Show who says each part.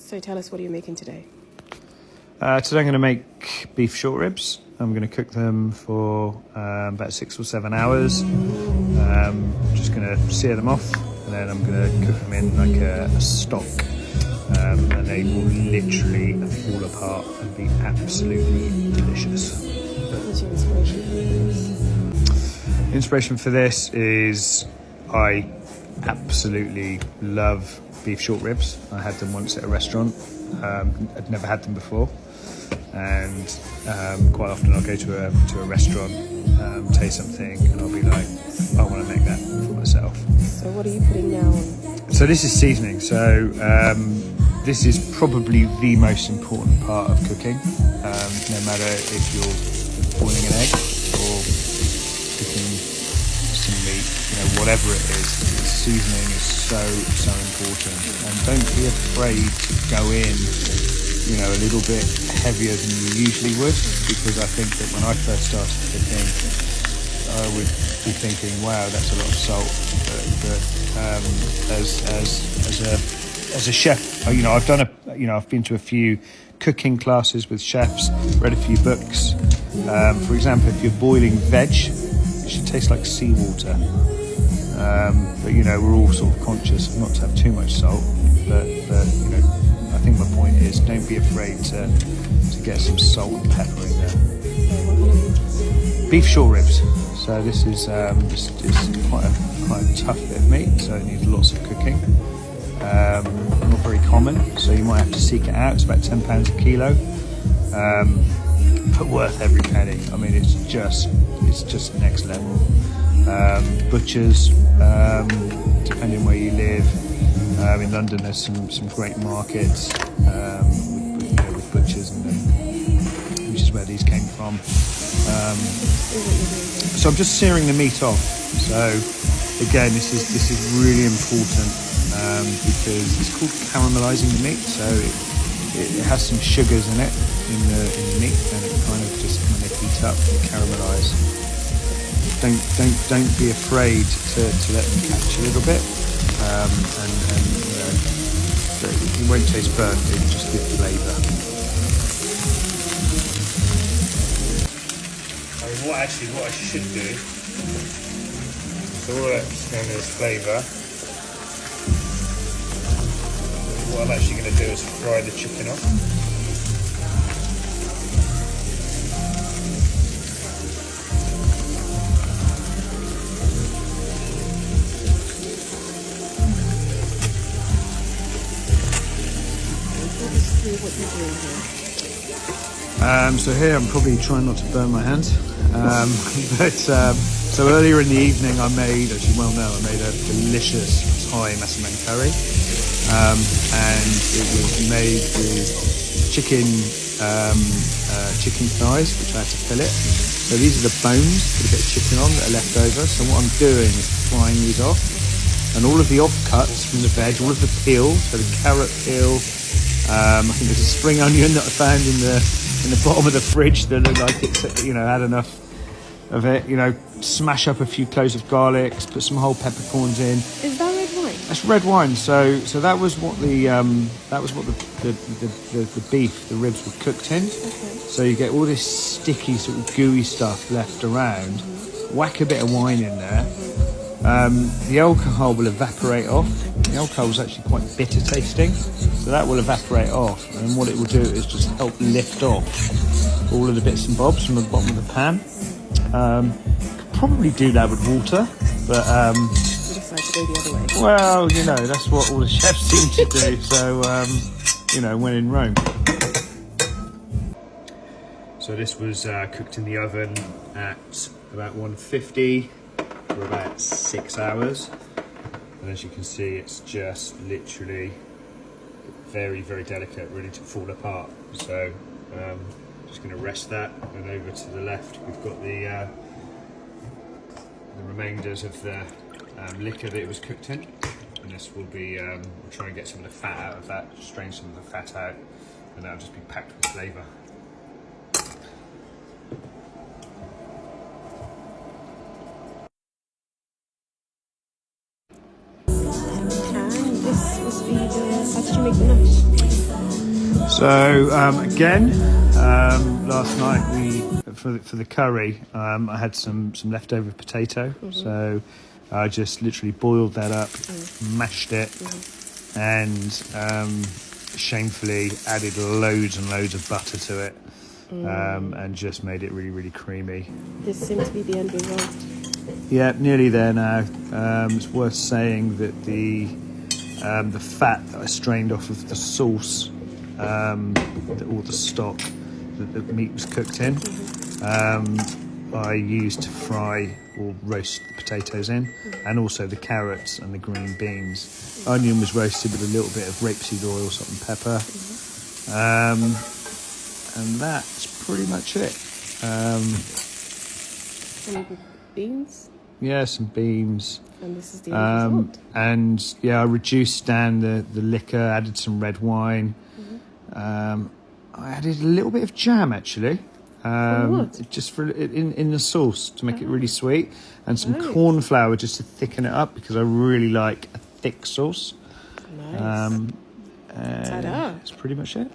Speaker 1: So tell us, what are you making today?
Speaker 2: Today I'm going to make beef short ribs. I'm going to cook them for about 6 or 7 hours. Just going to sear them off, and then I'm going to cook them in like a stock. And they will literally fall apart and be absolutely delicious.
Speaker 1: What's your inspiration for this?
Speaker 2: Inspiration for this is I absolutely love beef short ribs. I had them once at a restaurant. I'd never had them before, and quite often I'll go to a restaurant, taste something, and I'll be like, I want to make that for myself.
Speaker 1: So what are you putting now on?
Speaker 2: So this is seasoning. So this is probably the most important part of cooking. No matter if you're boiling an egg or cooking some meat, whatever it is, seasoning is so important. And don't be afraid to go in, a little bit heavier than you usually would, because I think that when I first started cooking, I would be thinking, wow, that's a lot of salt. But as a chef, I've been to a few cooking classes with chefs, read a few books. For example, if you're boiling veg, it should taste like seawater. But we're all sort of conscious not to have too much salt. But I think my point is, don't be afraid to get some salt and pepper in there. Beef short ribs. So this is it's quite a tough bit of meat, so it needs lots of cooking. Not very common, so you might have to seek it out. It's about £10 a kilo, but worth every penny. I mean, it's just next level. Butchers, depending on where you live. In London, there's some great markets with butchers, which is where these came from. So I'm just searing the meat off. So again, this is really important because it's called caramelizing the meat. So it has some sugars in it in the meat, and it kind of just when they heat up and caramelize. Don't be afraid to let them catch a little bit, and it won't taste burnt. It will just give flavour. What I should do, so all that's known as flavour, what I'm actually going to do is fry the chicken off.
Speaker 1: Walk us through what you're doing here.
Speaker 2: So here I'm probably trying not to burn my hands. So earlier in the evening I made, as you well know, I made a delicious Thai massaman curry, and it was made with chicken thighs, which I had to fillet. So these are the bones with a bit of chicken on that are left over. So what I'm doing is frying these off, and all of the offcuts from the veg, all of the peel, so the carrot peel. I think there's a spring onion that I found in the bottom of the fridge that looked like it's had enough of it. Smash up a few cloves of garlic, put some whole peppercorns in.
Speaker 1: Is that red wine?
Speaker 2: That's red wine. So that was what the beef, the ribs were cooked in.
Speaker 1: Okay.
Speaker 2: So you get all this sticky sort of gooey stuff left around. Whack a bit of wine in there. The alcohol will evaporate off. The alcohol is actually quite bitter tasting, so that will evaporate off, and what it will do is just help lift off all of the bits and bobs from the bottom of the pan. Could probably do that with water, but
Speaker 1: You decide to go the other way.
Speaker 2: well, that's what all the chefs seem to do. So when in Rome. So this was cooked in the oven at about 150 for about 6 hours. And as you can see, it's just literally very, very delicate, ready to fall apart. So just going to rest that, and over to the left we've got the remainders of the liquor that it was cooked in. And this will be, we'll try and get some of the fat out of that, strain some of the fat out, and that'll just be packed with flavour.
Speaker 1: And this was the did you make the mash?
Speaker 2: So again, last night for the curry, I had some leftover potato. So I just literally boiled that up, mashed it, and shamefully added loads and loads of butter to it, and just made it really, really creamy.
Speaker 1: This seems to be the end result.
Speaker 2: Yeah, nearly there now. It's worth saying that the fat that I strained off of the sauce, all the stock that the meat was cooked in, I used to fry or roast the potatoes in, and also the carrots and the green beans. Onion was roasted with a little bit of rapeseed oil, salt and pepper, and that's pretty much it.
Speaker 1: And beans.
Speaker 2: Yeah, some beans.
Speaker 1: And this is the end result.
Speaker 2: And yeah, I reduced down the liquor, added some red wine. I added a little bit of jam actually.
Speaker 1: What?
Speaker 2: Just for in the sauce to make it really sweet, and some corn flour just to thicken it up because I really like a thick sauce.
Speaker 1: Nice.
Speaker 2: And
Speaker 1: Ta-da.
Speaker 2: that's pretty much it.